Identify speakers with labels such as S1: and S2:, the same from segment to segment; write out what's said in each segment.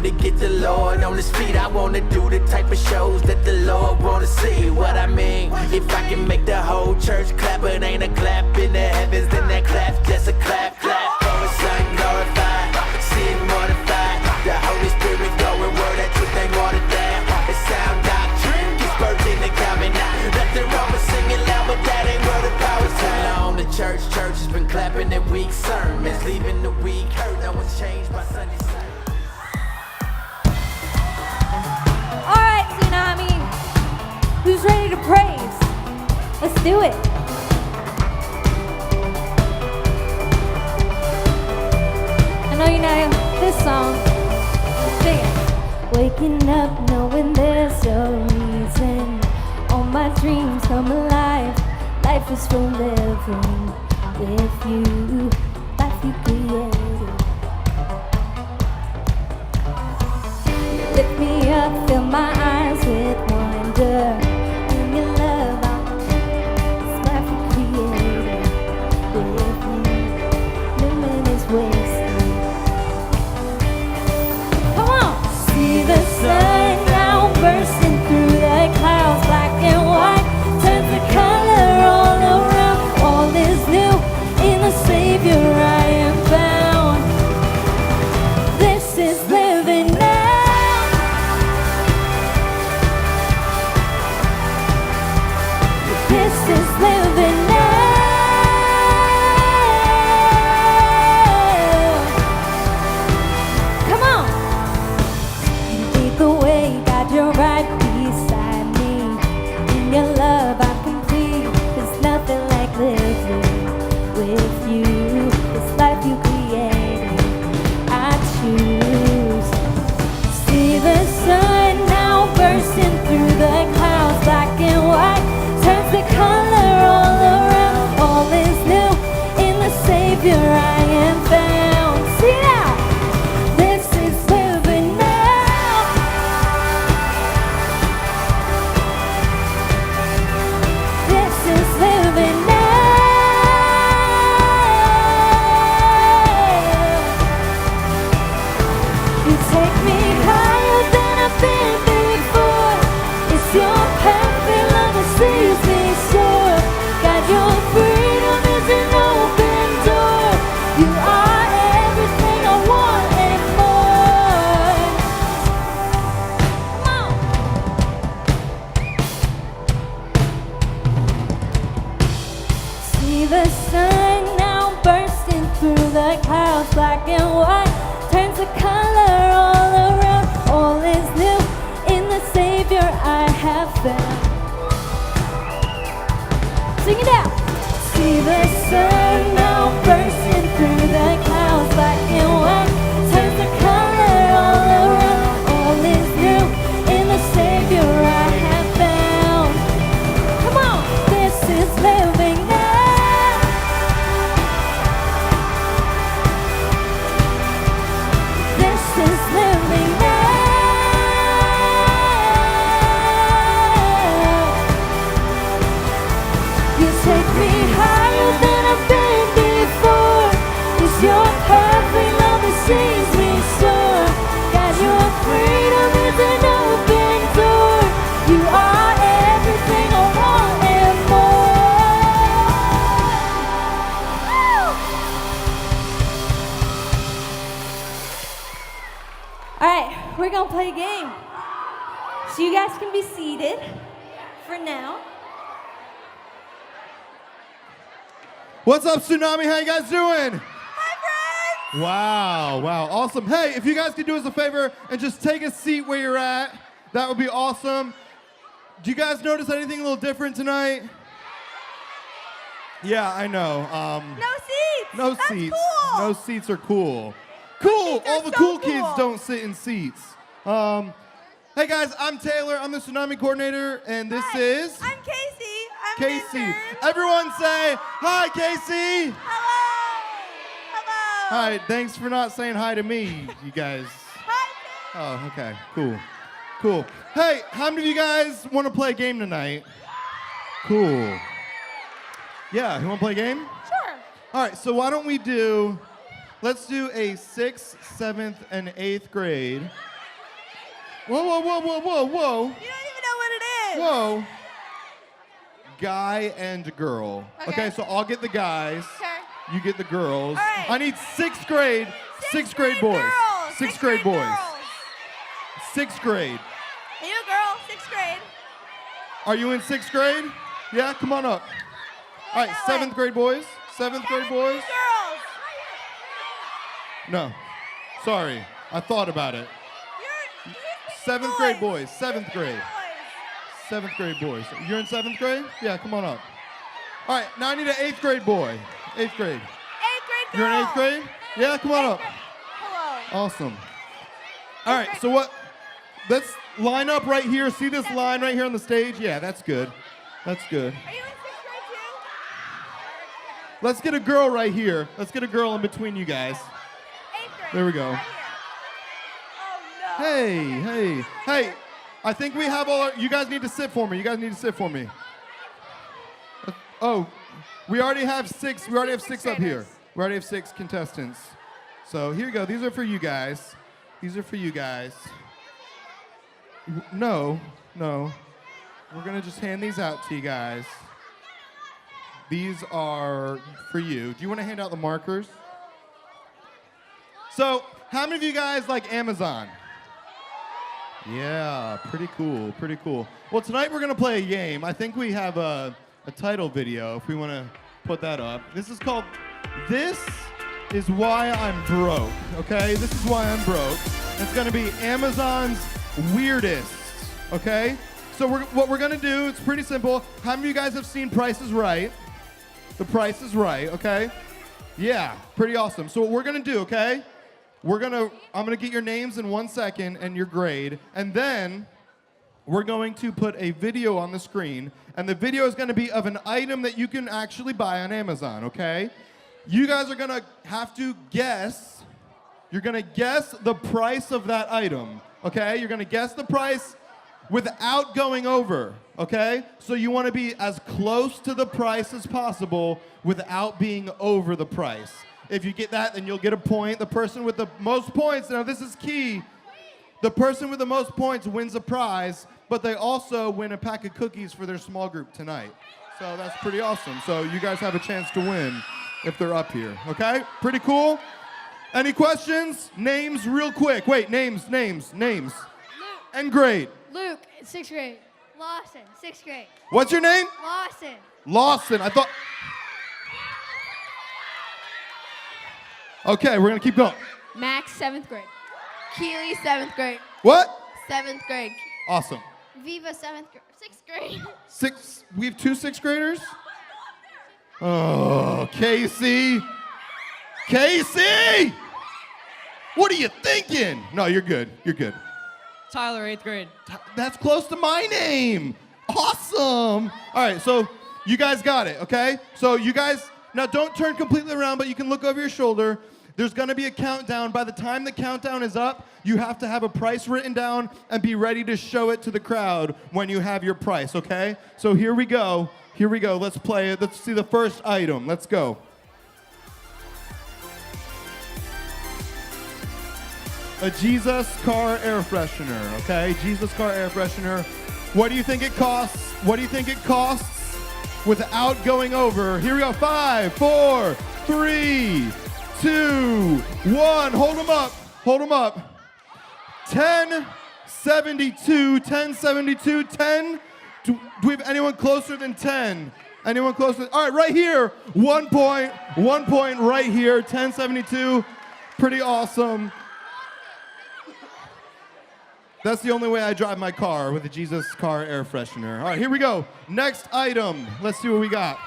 S1: to get the Lord on his feet. I wanna do the type of shows that the Lord wanna see. What I mean, if I can make the whole church clap, it ain't a clap in the heavens, then that clap's just a clap, clap. For his son glorified, sin mortified. The Holy Spirit going word, that truth ain't watered down. It's sound doctrine, keeps birthing and coming out. Nothing wrong with singing loud, but that ain't where the power's turn on. The church has been clapping at weak sermons, leaving the weak hurt. No one's changed by Sunday service.
S2: All right, Tsunami. Who's ready to praise? Let's do it. I know you know this song. Sing it. Waking up knowing there's a reason. All my dreams come alive. Life is for living with you. Life you created. Lift me up, fill my eyes with wonder. In your love, this life you created with you. Luminous wasted. Come on! See the sun now bursting through the clouds, black and white, turns the color all around. All is new in the Savior I am found. This is living now. This is living now. Come on. You lead the way, God, you're right beside me. In your love I'm complete. There's nothing like living with you. This life you created, I choose. See the sun now bursting through the clouds, black and white, turns the color all around. All is new in the Savior I am found. See now, this is living now. This is living now. You take me higher than I've been before. It's your perfect love that sees me soar. God, your freedom is an open door. You are everything I want and more. Come on. See the sun now bursting through the clouds, black and white, turns the color all around. All is new in the Savior I have found. Sing it out. See the sun now bursting through the clouds, black and white, turns the color all around. All is new in the Savior I have found. Come on, this is living now. This is living now. You take me higher than I've been before. It's your perfect love that sees me soar. God, your freedom is an open door. You are everything I want and more. All right, we're gonna play a game. So you guys can be seated for now.
S3: What's up, Tsunami? How you guys doing?
S2: Hi, friends!
S3: Wow, awesome. Hey, if you guys could do us a favor and just take a seat where you're at, that would be awesome. Do you guys notice anything a little different tonight? Yeah, I know.
S2: No seats!
S3: No
S2: That's
S3: seats.
S2: Cool.
S3: No seats are cool. Cool.
S2: seats are
S3: All the
S2: so
S3: cool
S2: cool.
S3: kids don't sit in seats. Hey guys, I'm Taylor. I'm the Tsunami coordinator, and this
S2: Hi,
S3: is
S2: I'm Casey. I'm
S3: Casey.
S2: an intern.
S3: Everyone say hi, Casey.
S2: Hello.
S3: All right, thanks for not saying hi to me, you guys.
S2: Hi.
S3: Oh, okay, cool. Hey, how many of you guys want to play a game tonight? Cool. Yeah, you want to play a game?
S2: Sure.
S3: All right, so why don't we let's do a 6th, 7th, and 8th grade Whoa, whoa, whoa, whoa, whoa, whoa.
S4: You don't even know what it is.
S3: Whoa. Guy and girl. Okay, so I'll get the guys.
S4: Okay.
S3: You get the girls.
S4: All right.
S3: I need sixth grade boys.
S4: Girls.
S3: Sixth grade boys.
S4: Girls.
S3: Sixth grade.
S4: You girl, 6th grade.
S3: Are you in sixth grade? Yeah, come on up. All right,
S4: that
S3: seventh
S4: way.
S3: grade boys. Seventh grade boys.
S4: Girls.
S3: No, sorry, I thought about it.
S4: You're
S3: Seventh grade boys. Seventh grade.
S4: Boys.
S3: Seventh grade boys. You're in seventh grade? Yeah, come on up. All right, now I need an eighth grade boy. Eighth grade.
S4: 8th grade girl.
S3: You're in eighth grade? Yeah, come on up.
S4: Hello.
S3: Awesome. All right, so what? Let's line up right here. See this line right here on the stage? Yeah, that's good. That's good.
S4: Are you in 6th grade too?
S3: Let's get a girl right here. Let's get a girl in between you guys.
S4: 8th grade.
S3: There we go.
S4: Right here. Oh no.
S3: Hey. I think we have all our, you guys need to sit for me. You guys need to sit for me. Oh, we already have 6. We already have 6 up here. We already have 6 contestants. So here you go. These are for you guys. These are for you guys. No. We're going to just hand these out to you guys. These are for you. Do you want to hand out the markers? So, how many of you guys like Amazon? Yeah, pretty cool, pretty cool. Well, tonight we're going to play a game. I think we have a title video if we want to put that up. This is called This Is Why I'm Broke, okay? This is why I'm broke. It's going to be Amazon's Weirdest, okay? So what we're going to do, it's pretty simple. How many of you guys have seen Price is Right? The Price is Right, okay? Yeah, pretty awesome. So what we're going to do, okay? I'm going to get your names in 1 second and your grade, and then we're going to put a video on the screen, and the video is going to be of an item that you can actually buy on Amazon, okay? You guys are going to have to guess. You're going to guess the price of that item, okay? You're going to guess the price without going over, okay? So you want to be as close to the price as possible without being over the price. If you get that, then you'll get a point. The person with the most points, now this is key, the person with the most points wins a prize, but they also win a pack of cookies for their small group tonight. So that's pretty awesome. So you guys have a chance to win if they're up here, okay? Pretty cool? Any questions? Names real quick. Wait, names.
S2: Luke.
S3: And grade.
S2: Luke, 6th grade. Lawson, 6th grade.
S3: What's your name?
S2: Lawson.
S3: Lawson. I thought... Okay, we're going to keep going.
S2: Max, 7th grade.
S4: Keely, 7th grade.
S3: What?
S4: 7th grade.
S3: Awesome.
S2: Viva, 6th grade.
S3: 6, we have 2 sixth graders? Oh, Casey. Casey! What are you thinking? No, you're good. You're good.
S5: Tyler, 8th grade.
S3: That's close to my name. Awesome. All right, so you guys got it, okay? So you guys, now don't turn completely around, but you can look over your shoulder. There's gonna be a countdown. By the time the countdown is up, you have to have a price written down and be ready to show it to the crowd when you have your price, okay? So here we go. Here we go. Let's play it. Let's see the first item. Let's go. A Jesus car air freshener, okay? Jesus car air freshener. What do you think it costs? What do you think it costs without going over? Here we go. 5, 4, 3, 2, 1. Hold them up. Hold them up. 1072, 1072, 10. Do we have anyone closer than 10? Anyone closer? All right, right here. 1 point right here. 1072. Pretty awesome. That's the only way I drive my car, with a Jesus car air freshener. All right, here we go. Next item. Let's see what we got.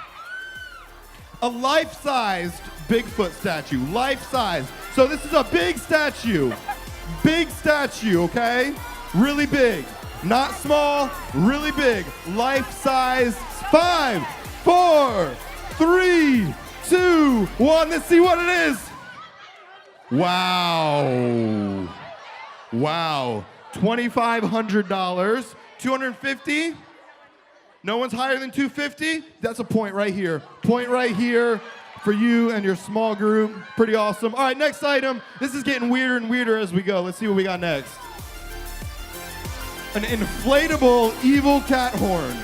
S3: A life-sized Bigfoot statue. Life-sized. So this is a big statue. Big statue, okay? Really big. Not small, really big. Life-size. 5, 4, 3, 2, 1. Let's see what it is. Wow. Wow. $2,500. 250. No one's higher than 250. That's a point right here. Point right here for you and your small group. Pretty awesome. All right, next item. This is getting weirder and weirder as we go. Let's see what we got next. an inflatable evil cat horn.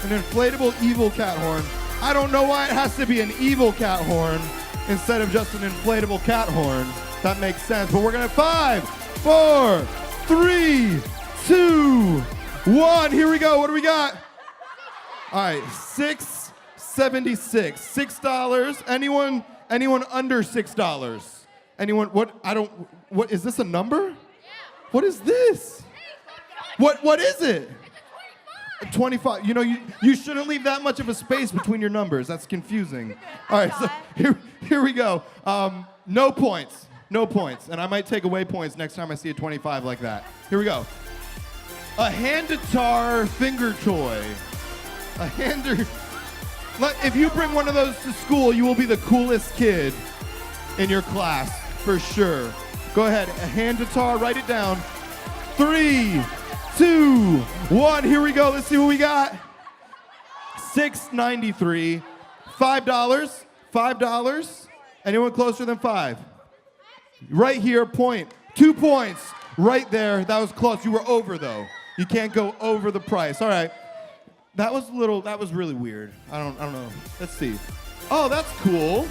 S3: An inflatable evil cat horn. I don't know why it has to be an evil cat horn instead of just an inflatable cat horn. That makes sense. But we're gonna 5, 4, 3, 2, 1. Here we go. What do we got? All right, $6.76. $6. Anyone under $6? Anyone? What is this a number? What is this? What is it? 25. You know, you shouldn't leave that much of a space between your numbers. That's confusing. All right, so here we go. No points. No points. And I might take away points next time I see a 25 like that. Here we go. A hand-guitar finger toy. A hander. If you bring one of those to school, you will be the coolest kid in your class, for sure. Go ahead, a hand guitar, write it down. 3, 2, 1, here we go. Let's see what we got. $6.93. $5. $5. Anyone closer than 5? Right here, point. 2 points. Right there. That was close. You were over, though. You can't go over the price. All right. That was really weird. I don't know. Let's see. Oh, that's cool.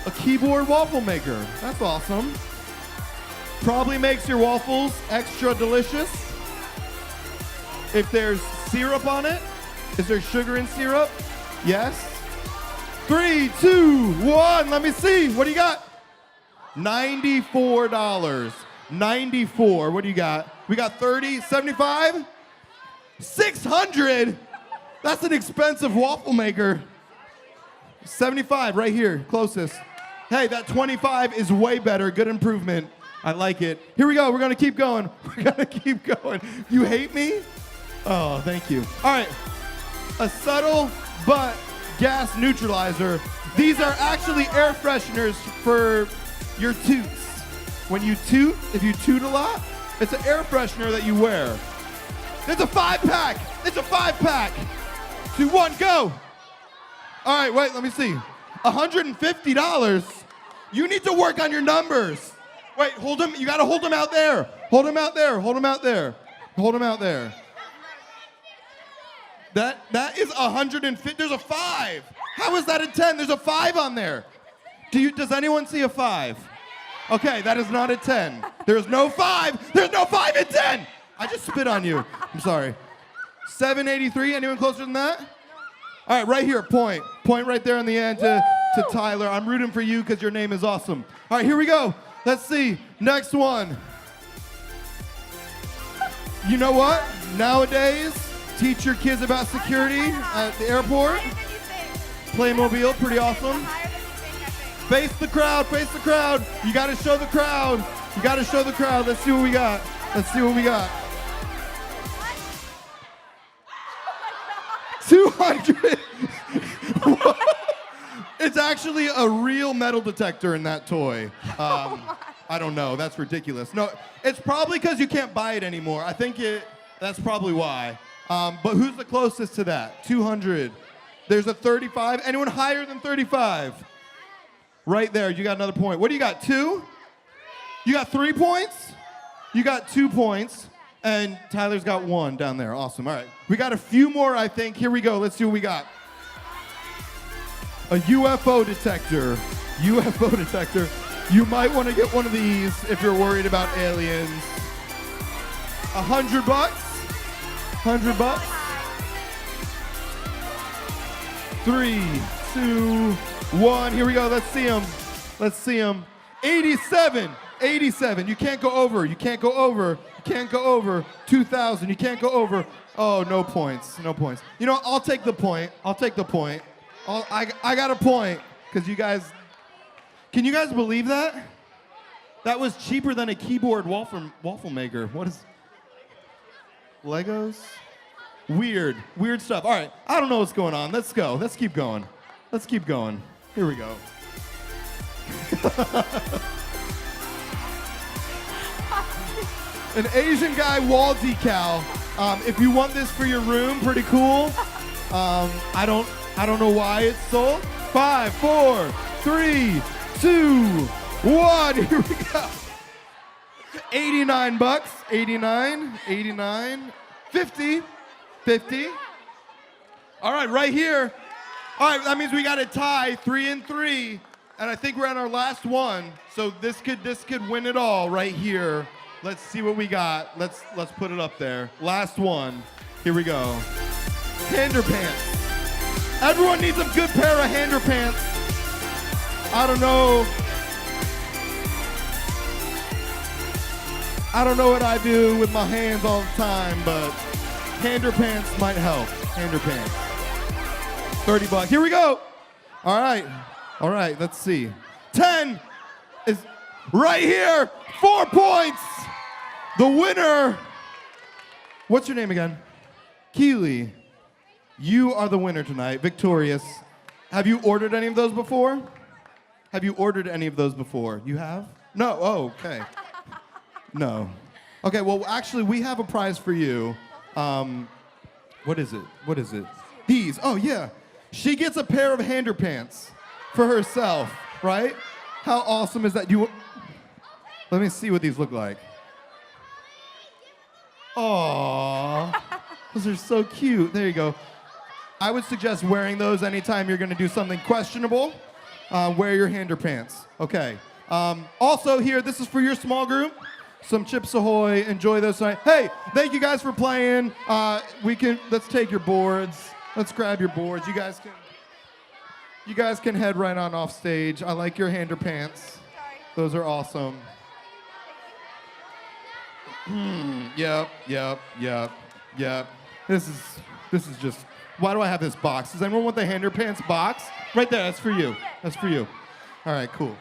S3: A keyboard waffle maker. That's awesome. Probably makes your waffles extra delicious. If there's syrup on it, is there sugar in syrup? Yes. 3, 2, 1. Let me see. What do you got? $94. 94. What do you got? We got 30, 75, 600. That's an expensive waffle maker. 75 right here, closest. Hey, that 25 is way better. Good improvement. I like it. Here we go. We're going to keep going. We're going to keep going. You hate me? Oh, thank you. All right. A subtle but gas neutralizer. These are actually air fresheners for your toots. When you toot, if you toot a lot, it's an air freshener that you wear. It's a 5-pack. It's a 5-pack. 2, 1, go. All right, wait, let me see. $150. You need to work on your numbers. Wait, hold him. You got to hold him out there. Hold him out there. Hold him out there. Hold him out there. That is 150. There's a 5. How is that a 10? There's a 5 on there. Does anyone see a 5? Okay, that is not a 10. There's no 5. There's no 5 in 10. I just spit on you. I'm sorry. $7.83. Anyone closer than that? All right, right here, point. Point right there on the end to Tyler. I'm rooting for you because your name is awesome. All right, here we go. Let's see. Next one. You know what? Nowadays, teach your kids about security at the airport. Playmobil, pretty awesome. Face the crowd, face the crowd. You got to show the crowd. You got to show the crowd. Let's see what we got. Let's see what we got. 200. It's actually a real metal detector in that toy. I don't know. That's ridiculous. No, it's probably because you can't buy it anymore. I think that's probably why. But who's the closest to that? 200. There's a 35. Anyone higher than 35? Right there. You got another point. What do you got? 2? You got 3 points? You got 2 points. And Tyler's got 1 down there. Awesome. All right. We got a few more, I think. Here we go. Let's see what we got. A UFO detector. UFO detector. You might want to get one of these if you're worried about aliens. $100? $100? 3, 2, 1. Here we go. Let's see them. Let's see them. 87. 87. You can't go over. You can't go over. You can't go over. 2,000. You can't go over. Oh, no points. No points. You know, I'll take the point. I'll take the point. I got a point because you guys. Can you guys believe that? That was cheaper than a keyboard waffle maker. What is Legos? Weird stuff. All right, I don't know what's going on. Let's go. Let's keep going. Let's keep going. Here we go. An Asian guy wall decal. If you want this for your room, pretty cool. I don't know why it's sold. 5, 4, 3, 2, 1. Here we go. $89. 89. 50. 50. All right, right here. All right, that means we got a tie, 3 and 3. And I think we're on our last one. So this could win it all right here. Let's see what we got. Let's put it up there. Last one. Here we go. Hander pants. Everyone needs a good pair of hander pants. I don't know what I do with my hands all the time, but hander pants might help. Hander pants. $30. Here we go. All right, let's see. 10 is right here. 4 points. The winner. What's your name again? Keely. You are the winner tonight, victorious. Have you ordered any of those before? Have you ordered any of those before? You have? No. Oh, okay. No. Okay, well, actually, we have a prize for you. What is it? These. Oh, yeah. She gets a pair of hander pants for herself, right? How awesome is that? Let me see what these look like. Aww. Those are so cute. There you go. I would suggest wearing those anytime you're going to do something questionable. Wear your hander pants. Okay. Also here, this is for your small group. Some Chips Ahoy. Enjoy those tonight. Hey, thank you guys for playing. Let's take your boards. Let's grab your boards. You guys can head right on off stage. I like your hander pants. Those are awesome. Yep. This is just. Why do I have this box? Does anyone want the hander pants box? Right there. That's for you. That's for you. All right. Cool.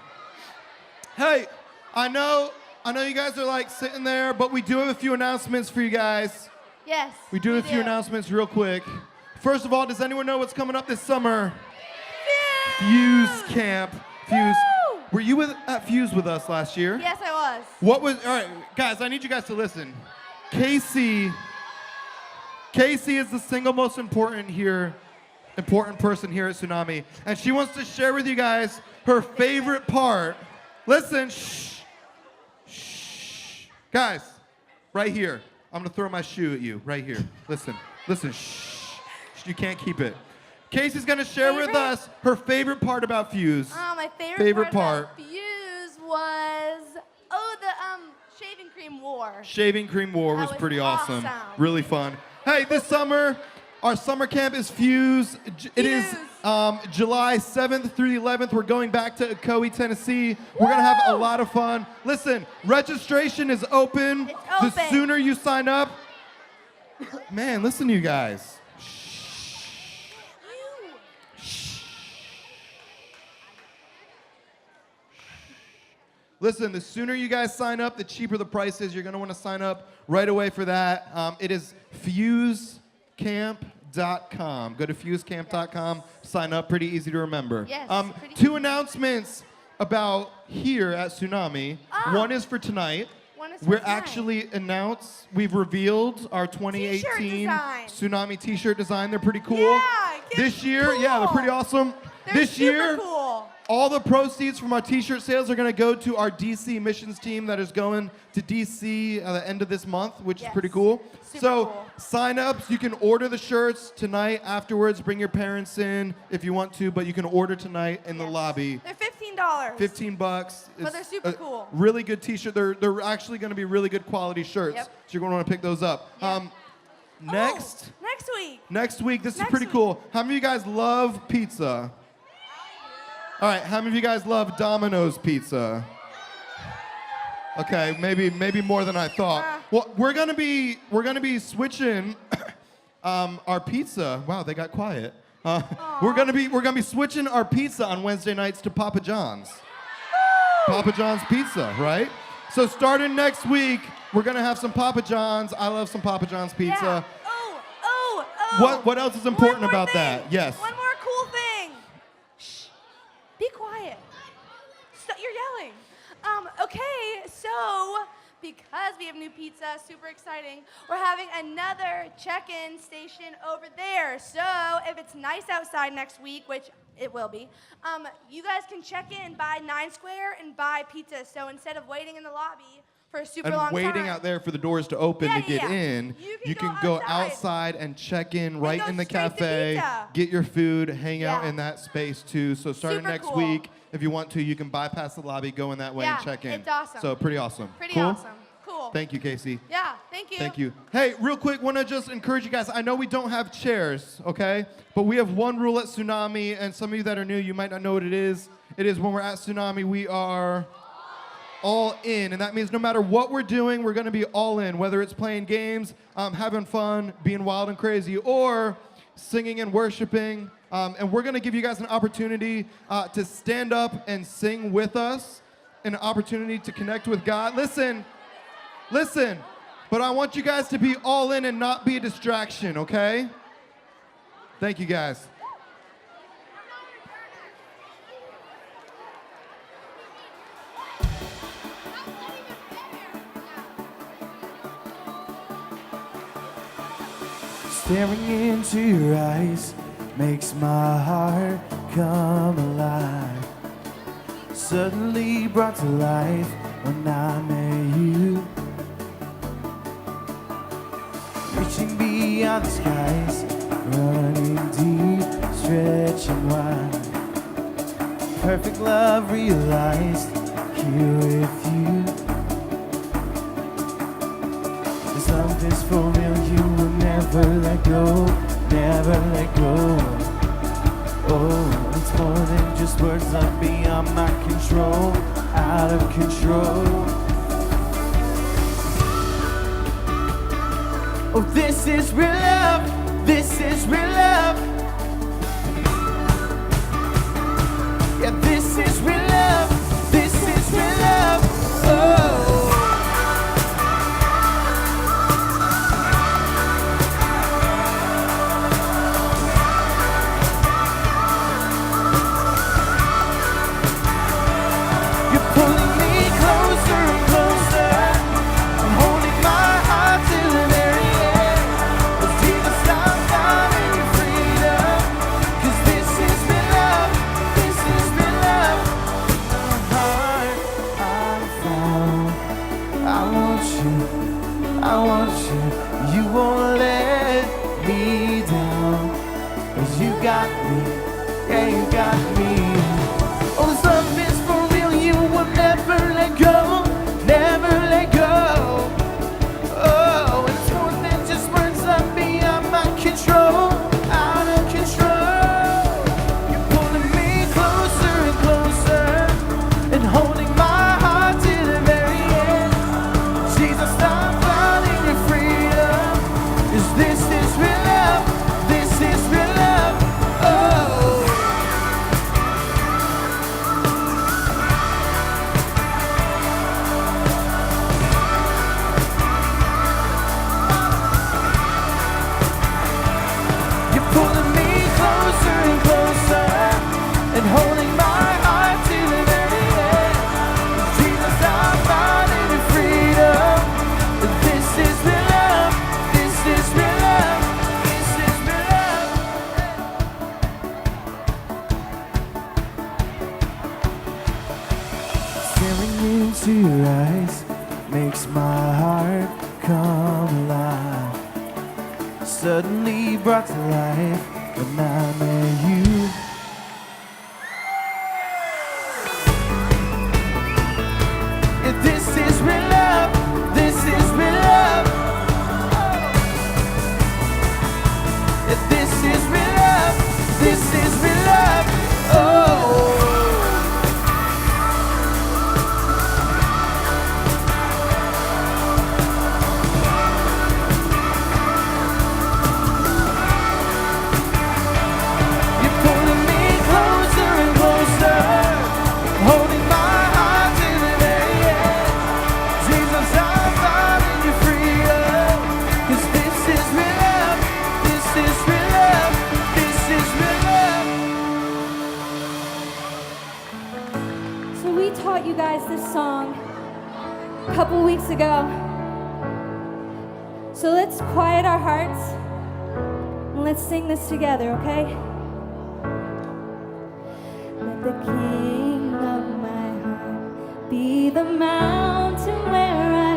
S3: Hey, I know you guys are like sitting there, but we do have a few announcements for you guys.
S4: Yes.
S3: We do have a few announcements real quick. First of all, does anyone know what's coming up this summer? Fuse Camp. Fuse.
S4: Woo!
S3: Were you at Fuse with us last year?
S4: Yes, I was.
S3: All right, guys, I need you guys to listen. Casey is the single most important person here at Tsunami, and she wants to share with you guys her favorite part. Listen, shh. Guys, right here. I'm gonna throw my shoe at you, right here. Listen, shh. You can't keep it. Casey's gonna share with us her favorite part about Fuse.
S4: My favorite part about Fuse was, the shaving cream war.
S3: Shaving cream war was pretty awesome.
S4: awesome.
S3: Really fun. Hey, this summer, our summer camp is Fuse. It is July 7th through the 11th. We're going back to Ocoee, Tennessee. We're gonna have a lot of fun. Listen, registration is open.
S4: It's open.
S3: The sooner you sign up, man, listen to you guys. Listen, the sooner you guys sign up, the cheaper the price is. You're going to want to sign up right away for that. It is fusecamp.com. Go to fusecamp.com. Sign up. Pretty easy to remember.
S4: Yes,
S3: two announcements about here at Tsunami. One is for tonight. We've revealed our 2018 Tsunami t-shirt design. They're pretty cool.
S4: Yeah,
S3: this year,
S4: cool.
S3: yeah, they're pretty awesome.
S4: They're super cool.
S3: All the proceeds from our t-shirt sales are going to go to our DC missions team that is going to DC at the end of this month, which is pretty cool. Cool. Sign-ups, you can order the shirts tonight afterwards. Bring your parents in if you want to, but you can order tonight in the lobby.
S4: They're $15.
S3: $15.
S4: But they're super cool.
S3: Really good t-shirt. They're actually going to be really good quality shirts.
S4: Yep.
S3: So you're going to want to pick those up.
S4: Yep.
S3: Next week, this is pretty cool. How many of you guys love pizza? All right, how many of you guys love Domino's pizza? Okay, maybe more than I thought. Well, we're gonna be switching our pizza. Wow, they got quiet. We're gonna be switching our pizza on Wednesday nights to Papa John's. Papa John's pizza, right? So starting next week, we're gonna have some Papa John's. I love some Papa John's pizza.
S4: Yeah.
S3: What else is important about that? Yes.
S4: One more cool thing. Shh. Be quiet. You're yelling. Okay, so because we have new pizza, super exciting, we're having another check-in station over there. So if it's nice outside next week, which it will be, you guys can check in by 9 Square and buy pizza. So instead of waiting in the lobby, for a super
S3: and
S4: long time.
S3: waiting out there for the doors to open
S4: Yeah,
S3: to get
S4: yeah.
S3: in,
S4: You can
S3: go
S4: go
S3: outside and check in right
S4: go
S3: in the
S4: straight to
S3: cafe,
S4: pizza.
S3: get your food, hang out
S4: Yeah.
S3: in that space too. So starting
S4: Super
S3: next
S4: cool.
S3: week, if you want to, you can bypass the lobby, go in that way
S4: Yeah,
S3: and check in.
S4: it's awesome.
S3: So pretty awesome.
S4: Pretty
S3: Cool?
S4: awesome. Cool.
S3: Thank you, Casey.
S4: Yeah, thank you.
S3: Thank you. Hey, real quick, want to just encourage you guys. I know we don't have chairs, okay? But we have one rule at Tsunami, and some of you that are new, you might not know what it is. It is when we're at Tsunami, we are all in, and that means no matter what we're doing, we're going to be all in, whether it's playing games, having fun, being wild and crazy, or singing and worshiping. And we're going to give you guys an opportunity to stand up and sing with us, an opportunity to connect with God. Listen, but I want you guys to be all in and not be a distraction, okay? Thank you, guys.
S6: Staring into your eyes makes my heart come alive. Suddenly brought to life when I met you. Reaching beyond the skies, running deep, stretching wide. Perfect love realized here with you. This love is for real, you will never let go, never let go. Oh, it's more than just words, love beyond my control, out of control. Oh, this is real love, this is real love. Yeah, this is real love, this is real love. Oh. I want you, you won't let me down, 'cause you got me, yeah, you got me. Oh, this love is for real, you will never let go, never let go. Oh, it's more than just words, love beyond my control, out of control. You're pulling me closer and closer, and holding my heart to the very end. Jesus, I'm finding your freedom, 'cause this is real love, this is real love. Oh. You're pulling me closer and closer, and holding my heart to the very end. Jesus, I'm finding your freedom. This is real love, this is real love, this is real love. Staring into your eyes makes my heart come alive. Suddenly brought to life when I met you. Yeah, this is real love, this is real love. Yeah, this is real love, this is real love. Oh. You're pulling me closer and closer, holding my heart to the very end. Jesus, I'm finding your freedom, 'cause this is real love, this is real love, this is real love.
S2: So we taught you guys this song a couple weeks ago. So let's quiet our hearts and let's sing this together, okay? Let the King of my heart be the mountain where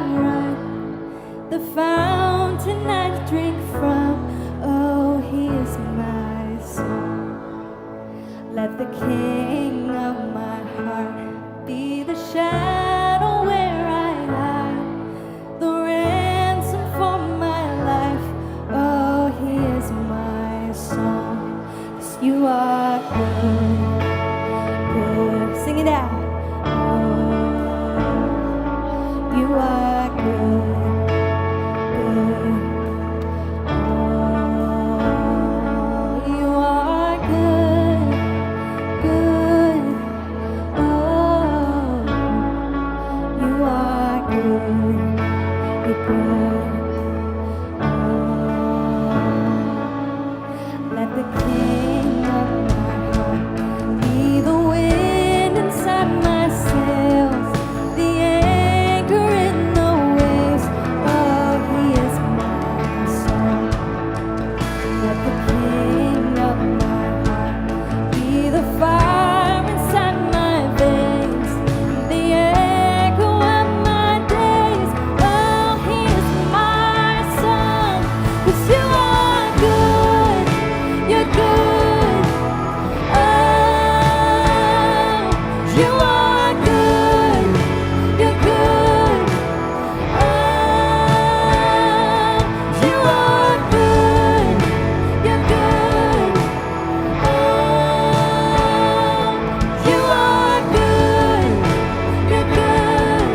S2: Let the king of my heart be the shadow where I hide, the ransom for my life. Oh, he is my song. 'Cause you are good, good. Sing it out. Oh, you are good, good. Oh, you are good, good. Oh, you are good, you're good. Oh, let the king of my heart be the wind inside my sails, the anchor in the waves. Oh, he is my song. Let the king of my heart be the fire inside my veins, the echo of my days. Oh, he is my song. 'Cause you are good, you're good. Oh, you are good, you're good. Oh, you are good, you're good. Oh, you are good, you're good.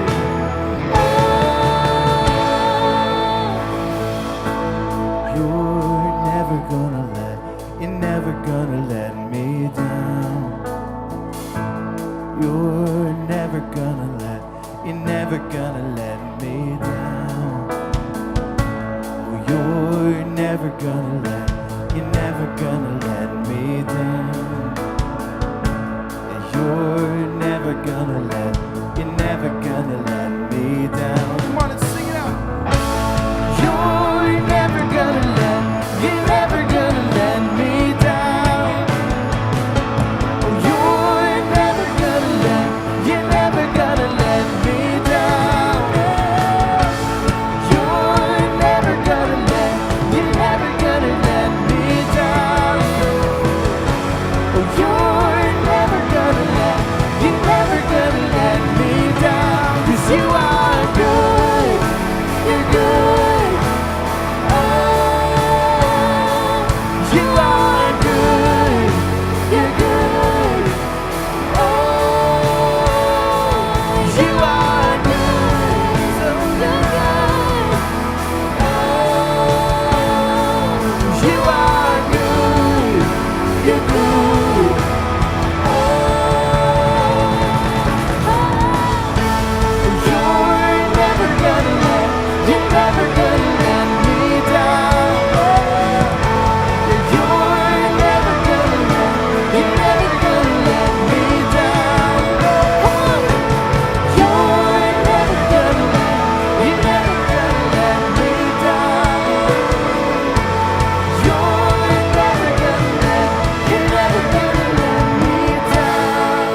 S6: You're never gonna let me down. You're never gonna let me down. Oh, you're never gonna let me down. And you're never gonna let me down. Come on and sing it out. You're never gonna let me down. Oh, you're never gonna let me down. You're never gonna let me down. Oh, you're never gonna let me down. 'Cause you are good, you're good. Oh, you are good, you're good. Oh, you are good, so good. Oh, you are good, you're good. You're never gonna let me down. You're never gonna let me down. You're never gonna let me down. You're never gonna let me down.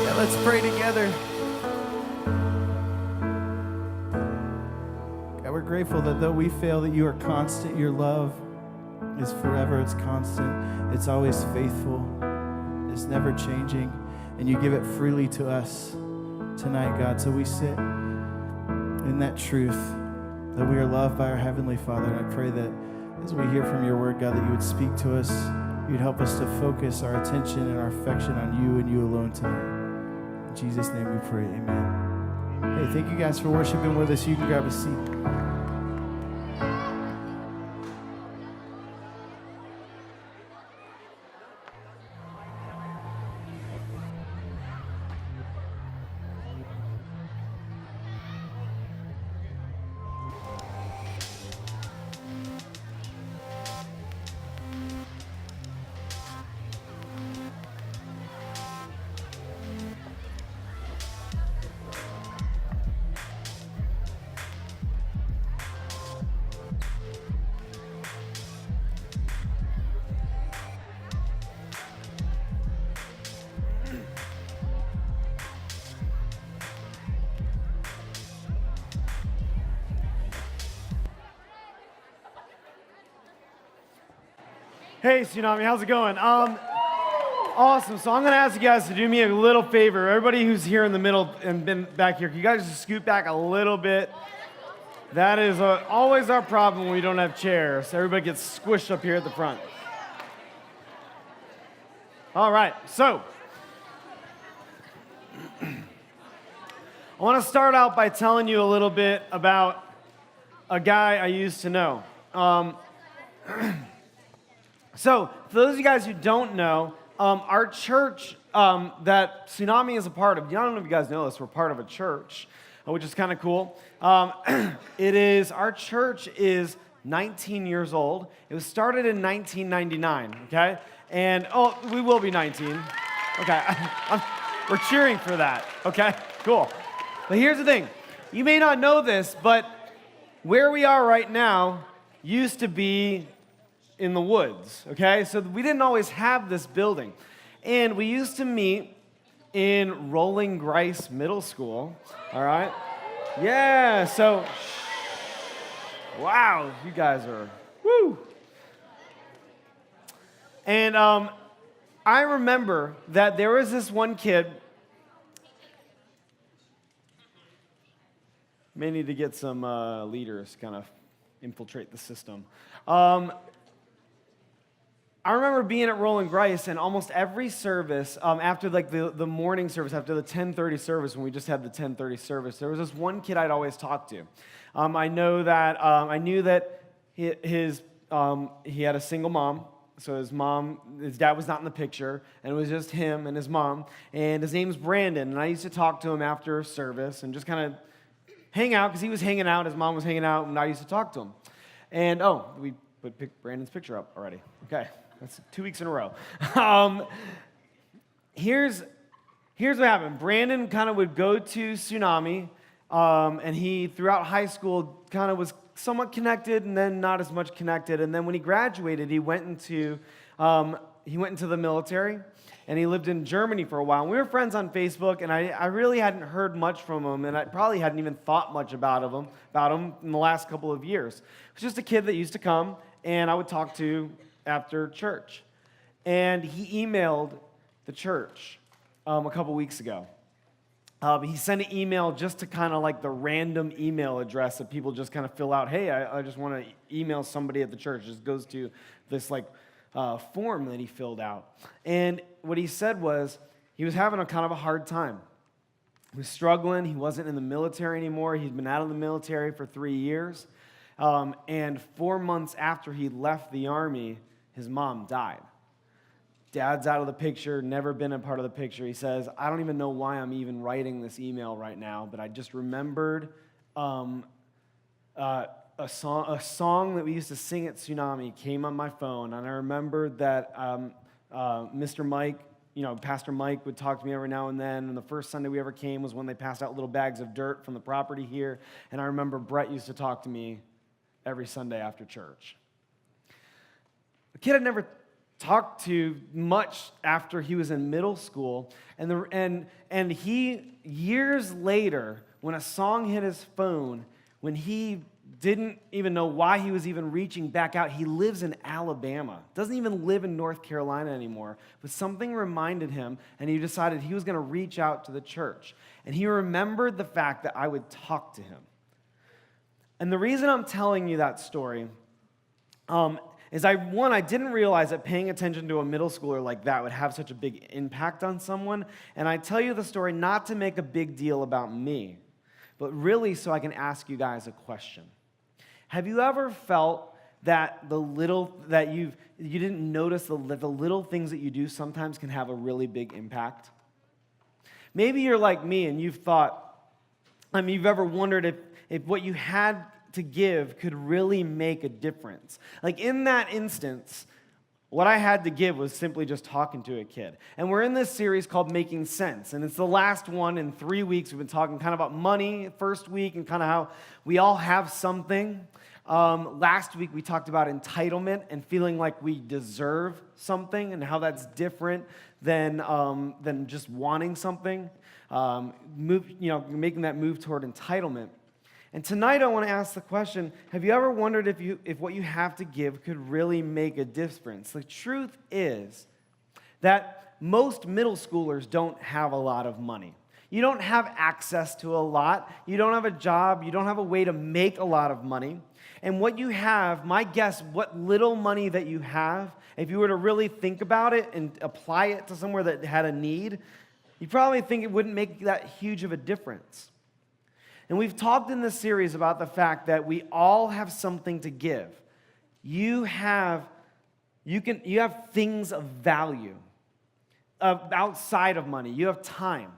S6: Yeah, let's pray together. God, we're grateful that though we fail, that you are constant. Your love is forever. It's constant. It's always faithful. It's never changing. And you give it freely to us tonight, God. So we sit in that truth that we are loved by our Heavenly Father. And I pray that as we hear from your word, God, that you would speak to us. You'd help us to focus our attention and our affection on you and you alone tonight. In Jesus' name we pray. Amen. Hey, thank you guys for worshiping with us. You can grab a seat. Hey, Tsunami, how's it going? Awesome. So I'm going to ask you guys to do me a little favor. Everybody who's here in the middle and been back here, can you guys just scoot back a little bit? That is always our problem when we don't have chairs. Everybody gets squished up here at the front. All right, so I want to start out by telling you a little bit about a guy I used to know. So, for those of you guys who don't know, our church that Tsunami is a part of, I don't know if you guys know this, we're part of a church, which is kind of cool. Our church is 19 years old. It was started in 1999, okay? And, we will be 19. Okay, we're cheering for that, okay? Cool. But here's the thing. You may not know this, but where we are right now used to be in the woods, okay? So we didn't always have this building. And we used to meet in Rolling Grice Middle School, all right? Yeah, so, wow, you guys are, woo! And I remember that there was this one kid, may need to get some leaders kind of infiltrate the system. I remember being at Rolling Grice, and almost every service, after like the morning service, after the 10:30 service, when we just had the 10:30 service, there was this one kid I'd always talk to. I knew that he had a single mom, so his dad was not in the picture, and it was just him and his mom, and his name's Brandon, and I used to talk to him after service and just kind of hang out, because he was hanging out, his mom was hanging out, and I used to talk to him. And, we put Brandon's picture up already. Okay. That's 2 weeks in a row. Here's what happened. Brandon kind of would go to Tsunami, and he, throughout high school, kind of was somewhat connected and then not as much connected. And then when he graduated, he went into the military, and he lived in Germany for a while. And we were friends on Facebook, and I really hadn't heard much from him, and I probably hadn't even thought much about him in the last couple of years. He was just a kid that used to come, and I would talk to after church. And he emailed the church a couple weeks ago. He sent an email just to kind of like the random email address that people just kind of fill out. Hey, I just want to email somebody at the church. It just goes to this like form that he filled out. And what he said was he was having a kind of a hard time. He was struggling. He wasn't in the military anymore. He'd been out of the military for 3 years. And 4 months after he left the army, his mom died. Dad's out of the picture, never been a part of the picture. He says, I don't even know why I'm even writing this email right now, but I just remembered a song that we used to sing at Tsunami came on my phone, and I remembered that Mr. Mike, Pastor Mike would talk to me every now and then, and the first Sunday we ever came was when they passed out little bags of dirt from the property here, and I remember Brett used to talk to me every Sunday after church. The kid had never talked to much after he was in middle school, and he, years later, when a song hit his phone, when he didn't even know why he was even reaching back out, he lives in Alabama, doesn't even live in North Carolina anymore, but something reminded him, and he decided he was going to reach out to the church, and he remembered the fact that I would talk to him. And the reason I'm telling you that story is I didn't realize that paying attention to a middle schooler like that would have such a big impact on someone. And I tell you the story not to make a big deal about me, but really so I can ask you guys a question. Have you ever felt that you didn't notice the little things that you do sometimes can have a really big impact? Maybe you're like me and you've thought, you've ever wondered if what you had to give could really make a difference. Like in that instance, what I had to give was simply just talking to a kid. And we're in this series called Making Sense, and it's the last one in 3 weeks. We've been talking kind of about money first week and kind of how we all have something. Last week we talked about entitlement and feeling like we deserve something and how that's different than just wanting something. Making that move toward entitlement. And tonight I want to ask the question, have you ever wondered if what you have to give could really make a difference? The truth is that most middle schoolers don't have a lot of money. You don't have access to a lot. You don't have a job. You don't have a way to make a lot of money. And what you have, my guess, what little money that you have, if you were to really think about it and apply it to somewhere that had a need, you probably think it wouldn't make that huge of a difference. And we've talked in this series about the fact that we all have something to give. You have things of value outside of money. You have time.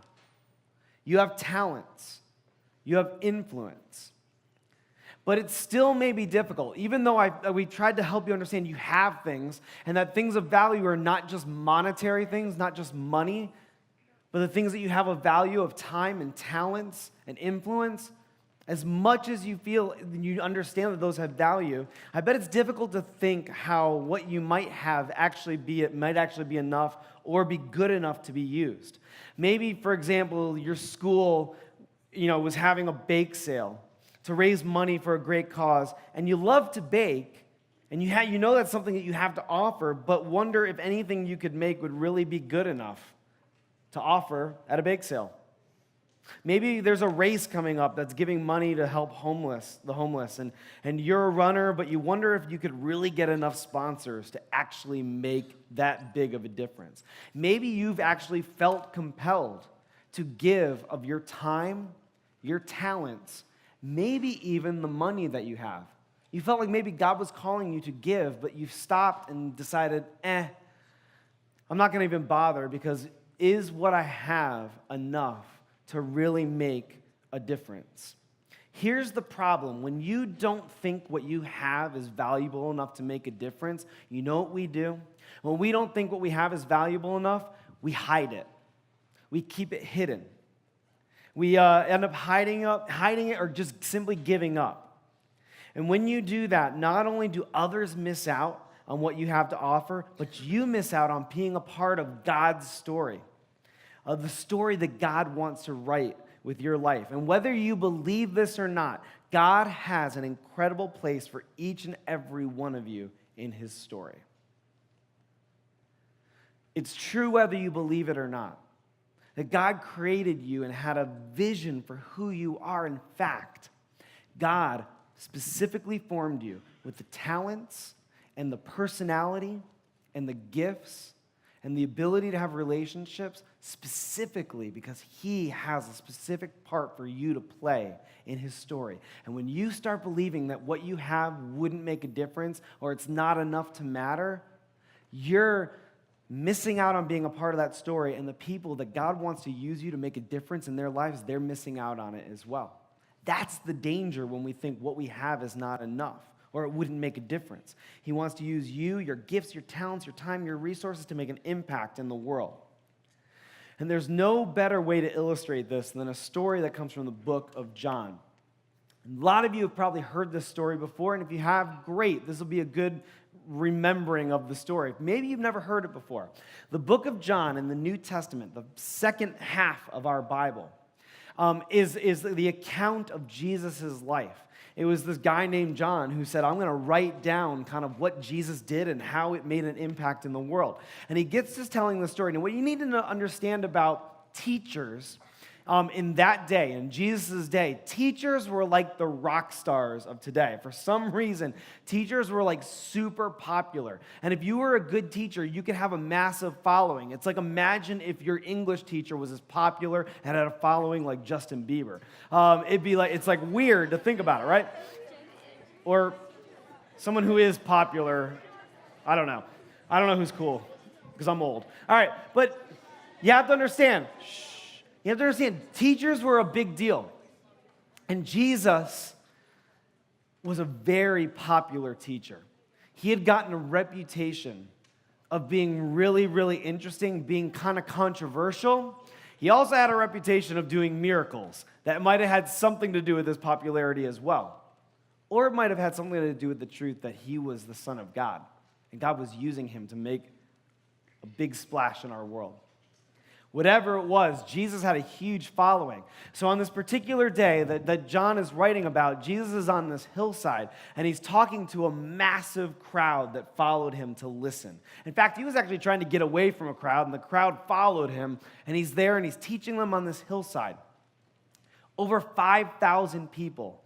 S6: You have talents. You have influence. But it still may be difficult, even though we tried to help you understand you have things, and that things of value are not just monetary things, not just money, but the things that you have of value of time and talents and influence. As much as you feel you understand that those have value, I bet it's difficult to think how what you might have might actually be enough or be good enough to be used. Maybe, for example, your school, was having a bake sale to raise money for a great cause, and you love to bake, and you know that's something that you have to offer, but wonder if anything you could make would really be good enough to offer at a bake sale. Maybe there's a race coming up that's giving money to help the homeless, and you're a runner, but you wonder if you could really get enough sponsors to actually make that big of a difference. Maybe you've actually felt compelled to give of your time, your talents, maybe even the money that you have. You felt like maybe God was calling you to give, but you've stopped and decided, I'm not going to even bother, because is what I have enough to really make a difference? Here's the problem. When you don't think what you have is valuable enough to make a difference, you know what we do? When we don't think what we have is valuable enough, we hide it. We keep it hidden. We end up hiding it or just simply giving up. And when you do that, not only do others miss out on what you have to offer, but you miss out on being a part of God's story, of the story that God wants to write with your life. And whether you believe this or not, God has an incredible place for each and every one of you in His story. It's true whether you believe it or not, that God created you and had a vision for who you are. In fact, God specifically formed you with the talents and the personality and the gifts and the ability to have relationships specifically because He has a specific part for you to play in His story. And when you start believing that what you have wouldn't make a difference or it's not enough to matter, you're missing out on being a part of that story, and the people that God wants to use you to make a difference in their lives, they're missing out on it as well. That's the danger when we think what we have is not enough or it wouldn't make a difference. He wants to use you, your gifts, your talents, your time, your resources to make an impact in the world. And there's no better way to illustrate this than a story that comes from the book of John. A lot of you have probably heard this story before, and if you have, great. This will be a good remembering of the story. Maybe you've never heard it before. The book of John in the New Testament, the second half of our Bible, is the account of Jesus' life. It was this guy named John who said, I'm going to write down kind of what Jesus did and how it made an impact in the world. And he gets to telling the story. And what you need to understand about teachers in that day, in Jesus' day, teachers were like the rock stars of today. For some reason, teachers were like super popular. And if you were a good teacher, you could have a massive following. It's like, imagine if your English teacher was as popular and had a following like Justin Bieber. It's like weird to think about it, right? Or someone who is popular. I don't know who's cool because I'm old. All right, but you have to understand, teachers were a big deal. And Jesus was a very popular teacher. He had gotten a reputation of being really, really interesting, being kind of controversial. He also had a reputation of doing miracles that might have had something to do with his popularity as well. Or it might have had something to do with the truth that he was the Son of God, and God was using him to make a big splash in our world. Whatever it was, Jesus had a huge following. So on this particular day that John is writing about, Jesus is on this hillside, and he's talking to a massive crowd that followed him to listen. In fact, he was actually trying to get away from a crowd, and the crowd followed him, and he's there, and he's teaching them on this hillside. Over 5,000 people,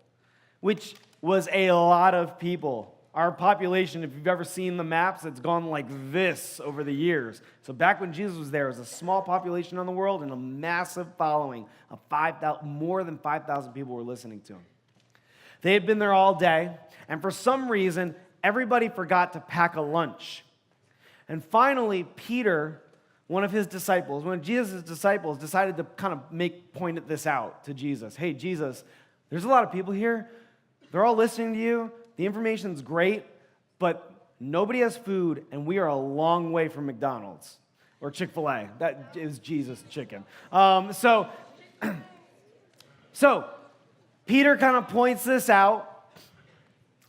S6: which was a lot of people. Our population, if you've ever seen the maps, it's gone like this over the years. So back when Jesus was there, it was a small population on the world and a massive following of 5,000, more than 5,000 people were listening to him. They had been there all day, and for some reason, everybody forgot to pack a lunch. And finally, Peter, one of his disciples, one of Jesus' disciples, decided to kind of point this out to Jesus. Hey, Jesus, there's a lot of people here. They're all listening to you. The information's great, but nobody has food, and we are a long way from McDonald's or Chick-fil-A. That is Jesus chicken. So Peter kind of points this out,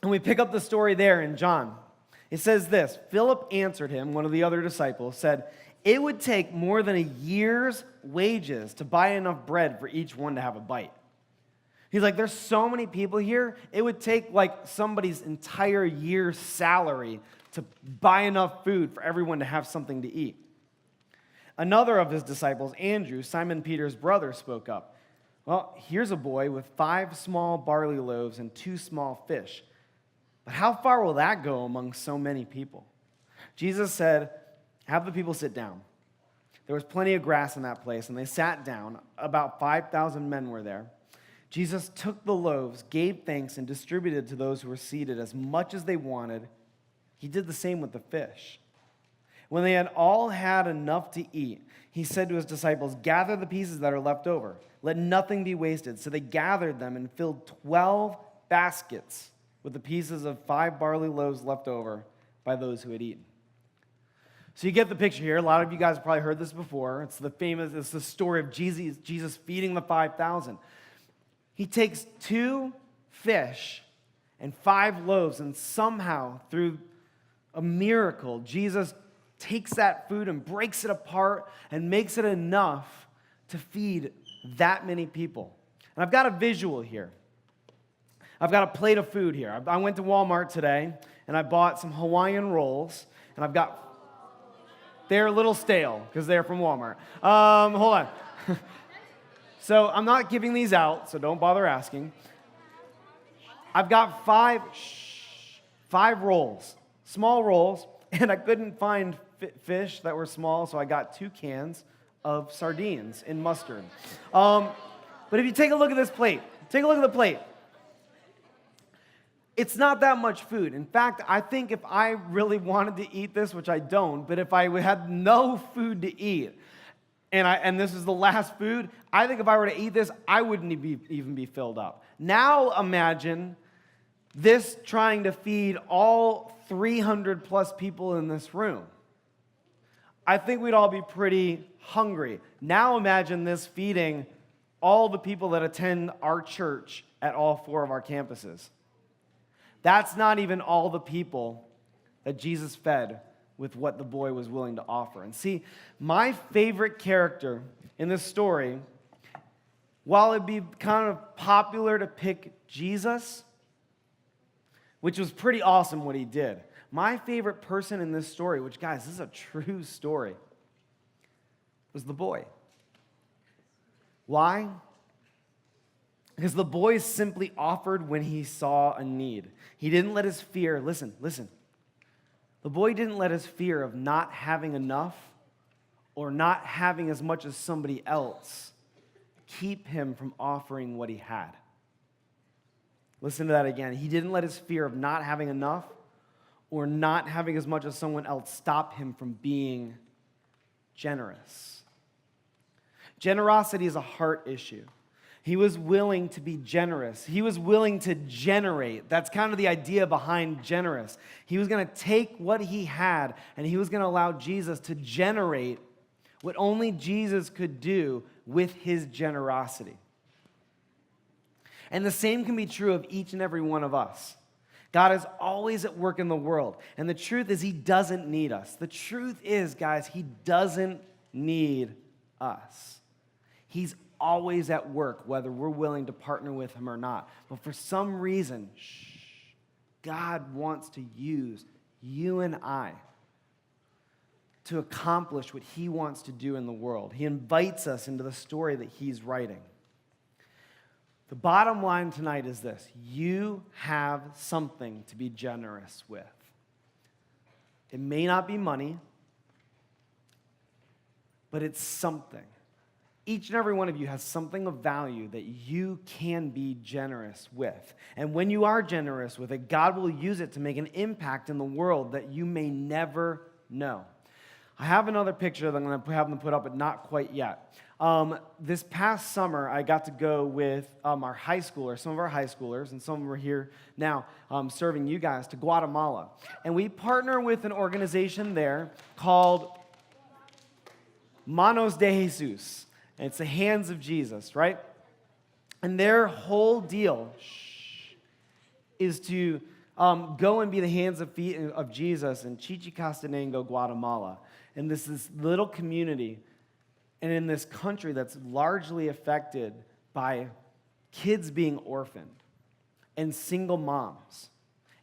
S6: and we pick up the story there in John. It says this: Philip answered him, one of the other disciples, said, "It would take more than a year's wages to buy enough bread for each one to have a bite." He's like, there's so many people here, it would take like somebody's entire year's salary to buy enough food for everyone to have something to eat. Another of his disciples, Andrew, Simon Peter's brother, spoke up. Well, here's a boy with 5 small barley loaves and 2 small fish. But how far will that go among so many people? Jesus said, have the people sit down. There was plenty of grass in that place, and they sat down. About 5,000 men were there. Jesus took the loaves, gave thanks, and distributed to those who were seated as much as they wanted. He did the same with the fish. When they had all had enough to eat, he said to his disciples, gather the pieces that are left over. Let nothing be wasted. So they gathered them and filled 12 baskets with the pieces of 5 barley loaves left over by those who had eaten. So you get the picture here. A lot of you guys have probably heard this before. It's the story of Jesus feeding the 5,000. He takes 2 fish and 5 loaves, and somehow, through a miracle, Jesus takes that food and breaks it apart and makes it enough to feed that many people. And I've got a visual here. I've got a plate of food here. I went to Walmart today, and I bought some Hawaiian rolls, and they're a little stale because they're from Walmart. Hold on. So I'm not giving these out, so don't bother asking. I've got 5 rolls, small rolls, and I couldn't find fish that were small, so I got 2 cans of sardines in mustard. But if you take a look at this plate, take a look at the plate. It's not that much food. In fact, I think if I really wanted to eat this, which I don't, but if I had no food to eat, and this is the last food, I think if I were to eat this, I wouldn't even be filled up. Now imagine this trying to feed all 300 plus people in this room. I think we'd all be pretty hungry. Now imagine this feeding all the people that attend our church at all 4 of our campuses. That's not even all the people that Jesus fed with what the boy was willing to offer. And see, my favorite character in this story, while it'd be kind of popular to pick Jesus, which was pretty awesome what he did, my favorite person in this story, which, guys, this is a true story, was the boy. Why? Because the boy simply offered when he saw a need. He didn't let his fear, listen. The boy didn't let his fear of not having enough or not having as much as somebody else keep him from offering what he had. Listen to that again. He didn't let his fear of not having enough or not having as much as someone else stop him from being generous. Generosity is a heart issue. He was willing to be generous. He was willing to generate. That's kind of the idea behind generous. He was going to take what he had, and he was going to allow Jesus to generate what only Jesus could do with his generosity. And the same can be true of each and every one of us. God is always at work in the world. And the truth is, he doesn't need us. The truth is, guys, he doesn't need us. He's always at work, whether we're willing to partner with him or not. But for some reason, God wants to use you and I to accomplish what he wants to do in the world. He invites us into the story that he's writing. The bottom line tonight is this: you have something to be generous with. It may not be money, but it's something. Each and every one of you has something of value that you can be generous with. And when you are generous with it, God will use it to make an impact in the world that you may never know. I have another picture that I'm going to have them put up, but not quite yet. This past summer, I got to go with our high schoolers, some of our high schoolers, and some of them are here now serving you guys, to Guatemala. And we partner with an organization there called Manos de Jesus. And it's the hands of Jesus, right? And their whole deal is to go and be the hands and feet of Jesus in Chichicastenango, Guatemala. And this is little community, and in this country that's largely affected by kids being orphaned and single moms,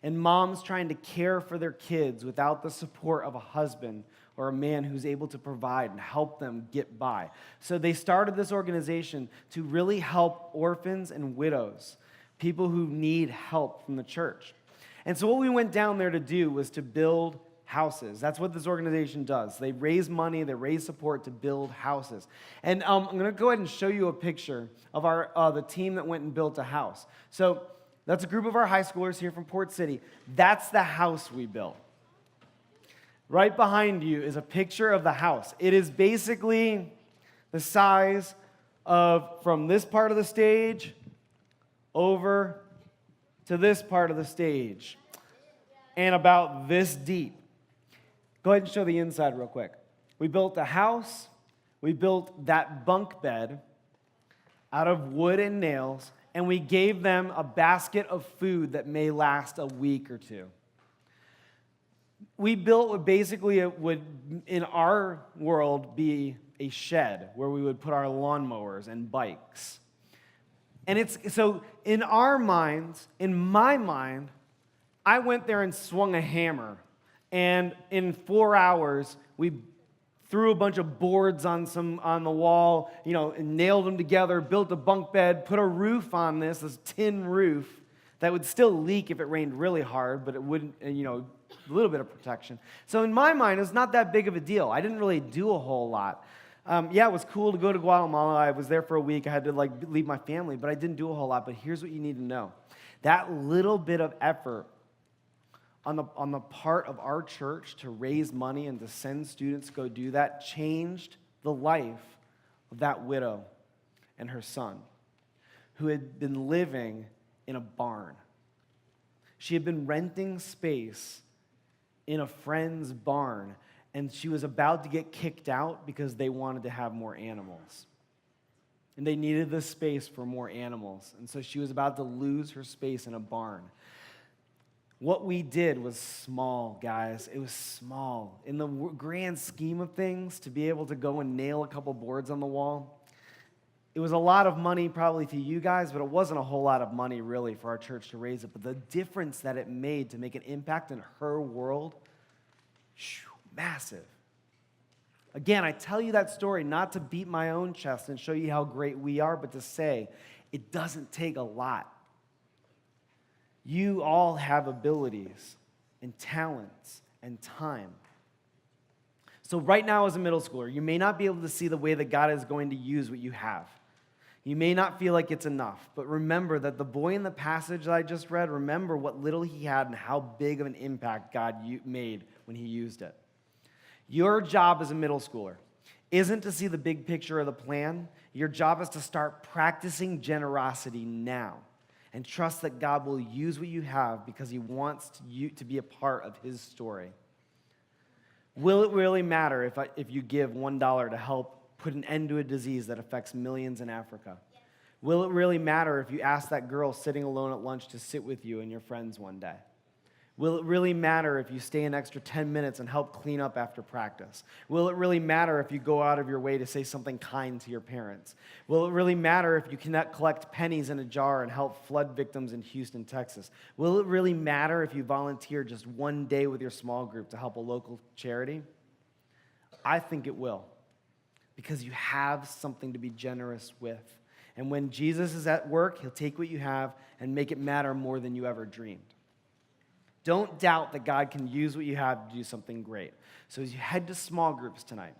S6: and moms trying to care for their kids without the support of a husband or a man who's able to provide and help them get by. So they started this organization to really help orphans and widows, people who need help from the church. And so what we went down there to do was to build houses. That's what this organization does. They raise money, they raise support to build houses. And I'm going to go ahead and show you a picture of the team that went and built a house. So that's a group of our high schoolers here from Port City. That's the house we built. Right behind you is a picture of the house. It is basically the size of from this part of the stage over to this part of the stage, and about this deep. Go ahead and show the inside real quick. We built a house. We built that bunk bed out of wood and nails, and we gave them a basket of food that may last a week or two. We built what basically would, in our world, be a shed where we would put our lawnmowers and bikes. And it's so in our minds, in my mind, I went there and swung a hammer. And in 4 hours, we threw a bunch of boards on the wall, and nailed them together, built a bunk bed, put a roof on this tin roof that would still leak if it rained really hard, but it wouldn't, a little bit of protection. So in my mind, it's not that big of a deal. I didn't really do a whole lot. It was cool to go to Guatemala. I was there for a week. I had to leave my family, but I didn't do a whole lot. But here's what you need to know. That little bit of effort on the part of our church to raise money and to send students to go do that changed the life of that widow and her son, who had been living in a barn. She had been renting space in a friend's barn, and she was about to get kicked out because they wanted to have more animals. And they needed the space for more animals, and so she was about to lose her space in a barn. What we did was small, guys. It was small. In the grand scheme of things, to be able to go and nail a couple boards on the wall, it was a lot of money probably to you guys, but it wasn't a whole lot of money really for our church to raise it. But the difference that it made to make an impact in her world, massive. Again, I tell you that story not to beat my own chest and show you how great we are, but to say it doesn't take a lot. You all have abilities and talents and time. So right now as a middle schooler, you may not be able to see the way that God is going to use what you have. You may not feel like it's enough, but remember that the boy in the passage that I just read, remember what little he had and how big of an impact God made when he used it. Your job as a middle schooler isn't to see the big picture of the plan. Your job is to start practicing generosity now and trust that God will use what you have because he wants you to be a part of his story. Will it really matter if you give $1 to help put an end to a disease that affects millions in Africa? Will it really matter if you ask that girl sitting alone at lunch to sit with you and your friends one day? Will it really matter if you stay an extra 10 minutes and help clean up after practice? Will it really matter if you go out of your way to say something kind to your parents? Will it really matter if you cannot collect pennies in a jar and help flood victims in Houston, Texas? Will it really matter if you volunteer just one day with your small group to help a local charity? I think it will, because you have something to be generous with. And when Jesus is at work, he'll take what you have and make it matter more than you ever dreamed. Don't doubt that God can use what you have to do something great. So as you head to small groups tonight,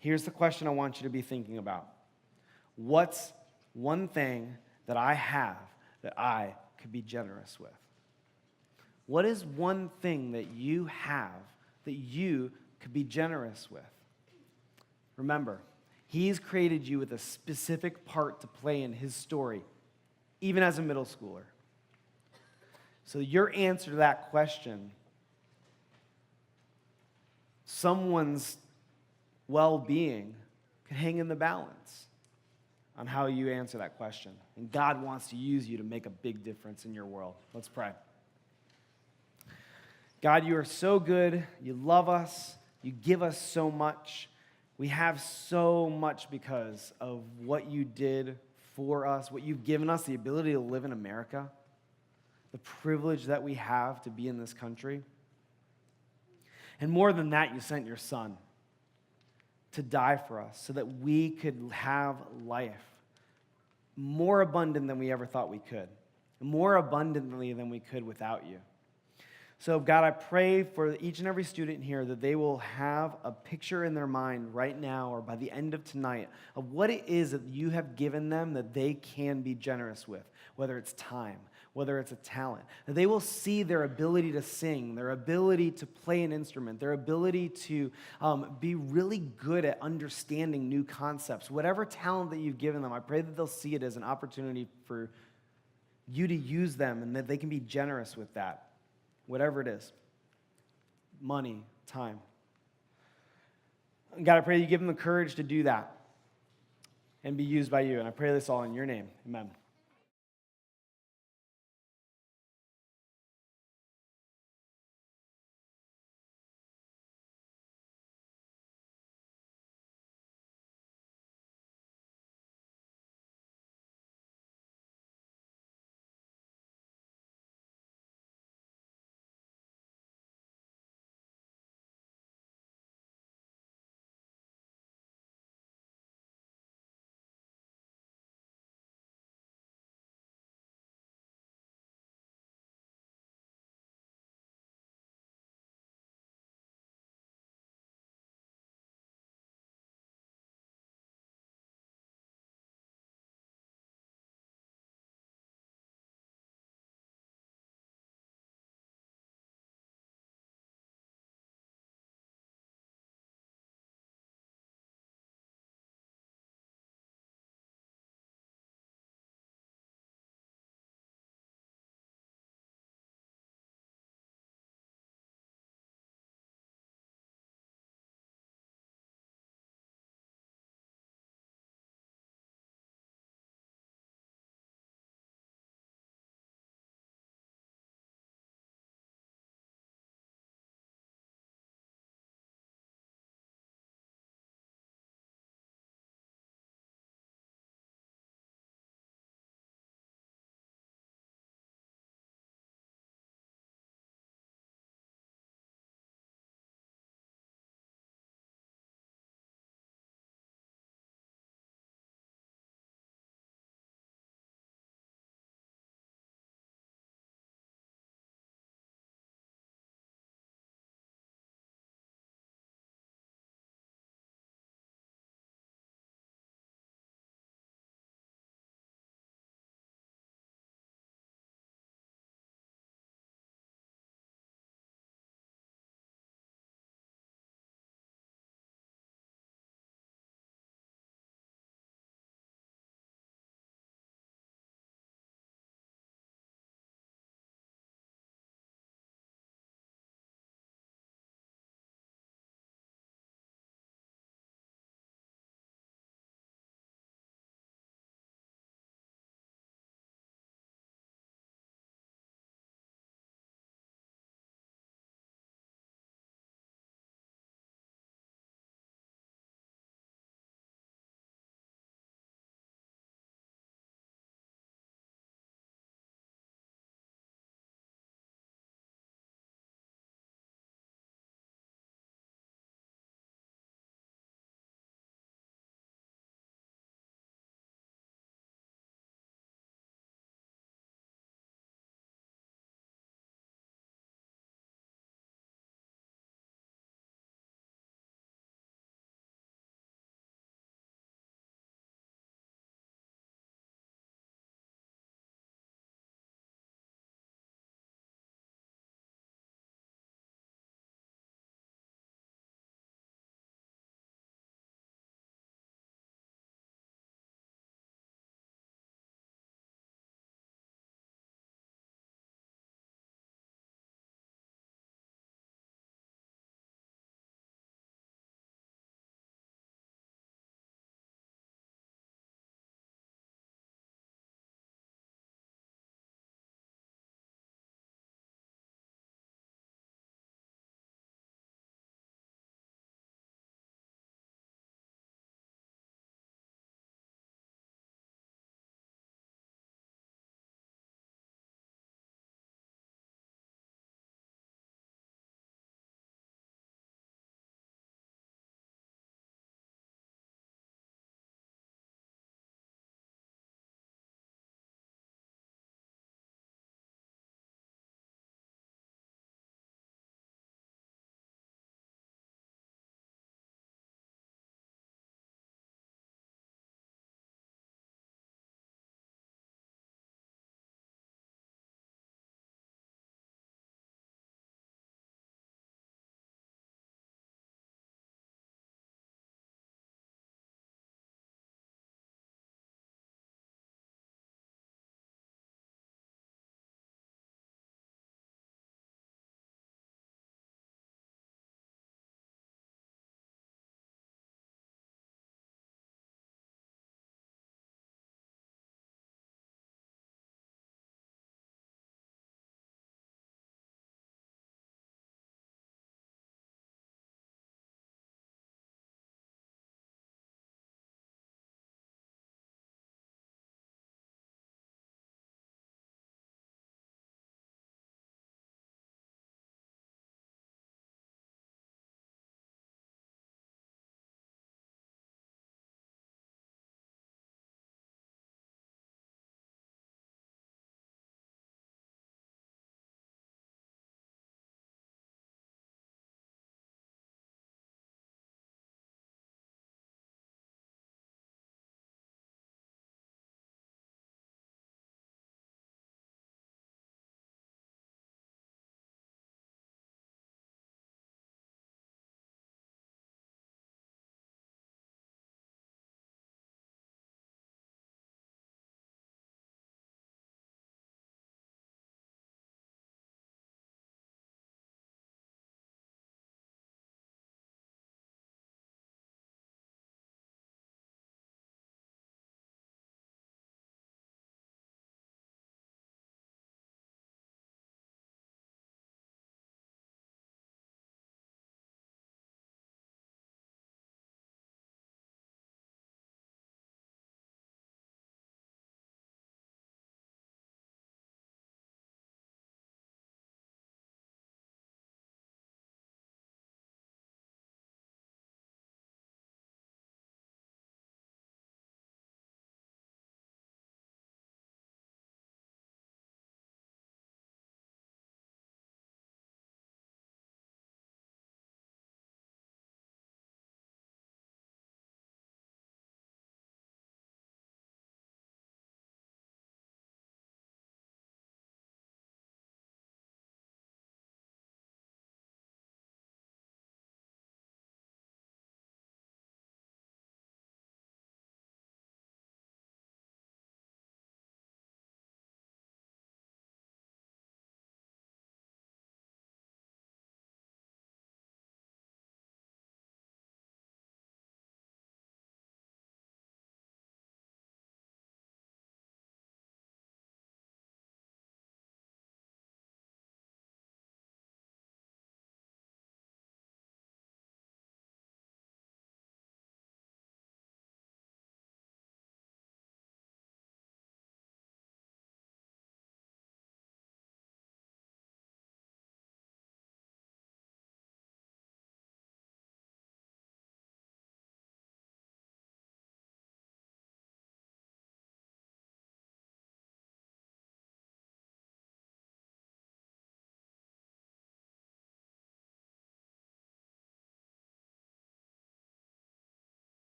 S6: here's the question I want you to be thinking about. What's one thing that I have that I could be generous with? What is one thing that you have that you could be generous with? Remember, he's created you with a specific part to play in his story, even as a middle schooler. So your answer to that question, someone's well-being could hang in the balance on how you answer that question. And God wants to use you to make a big difference in your world. Let's pray. God, you are so good. You love us. You give us so much. We have so much because of what you did for us, what you've given us, the ability to live in America, the privilege that we have to be in this country. And more than that, you sent your son to die for us so that we could have life more abundant than we ever thought we could, more abundantly than we could without you. So God, I pray for each and every student here that they will have a picture in their mind right now or by the end of tonight of what it is that you have given them that they can be generous with, whether it's time, whether it's a talent. That they will see their ability to sing, their ability to play an instrument, their ability to be really good at understanding new concepts. Whatever talent that you've given them, I pray that they'll see it as an opportunity for you to use them and that they can be generous with that. Whatever it is, money, time. God, I pray you give them the courage to do that and be used by you. And I pray this all in your name. Amen.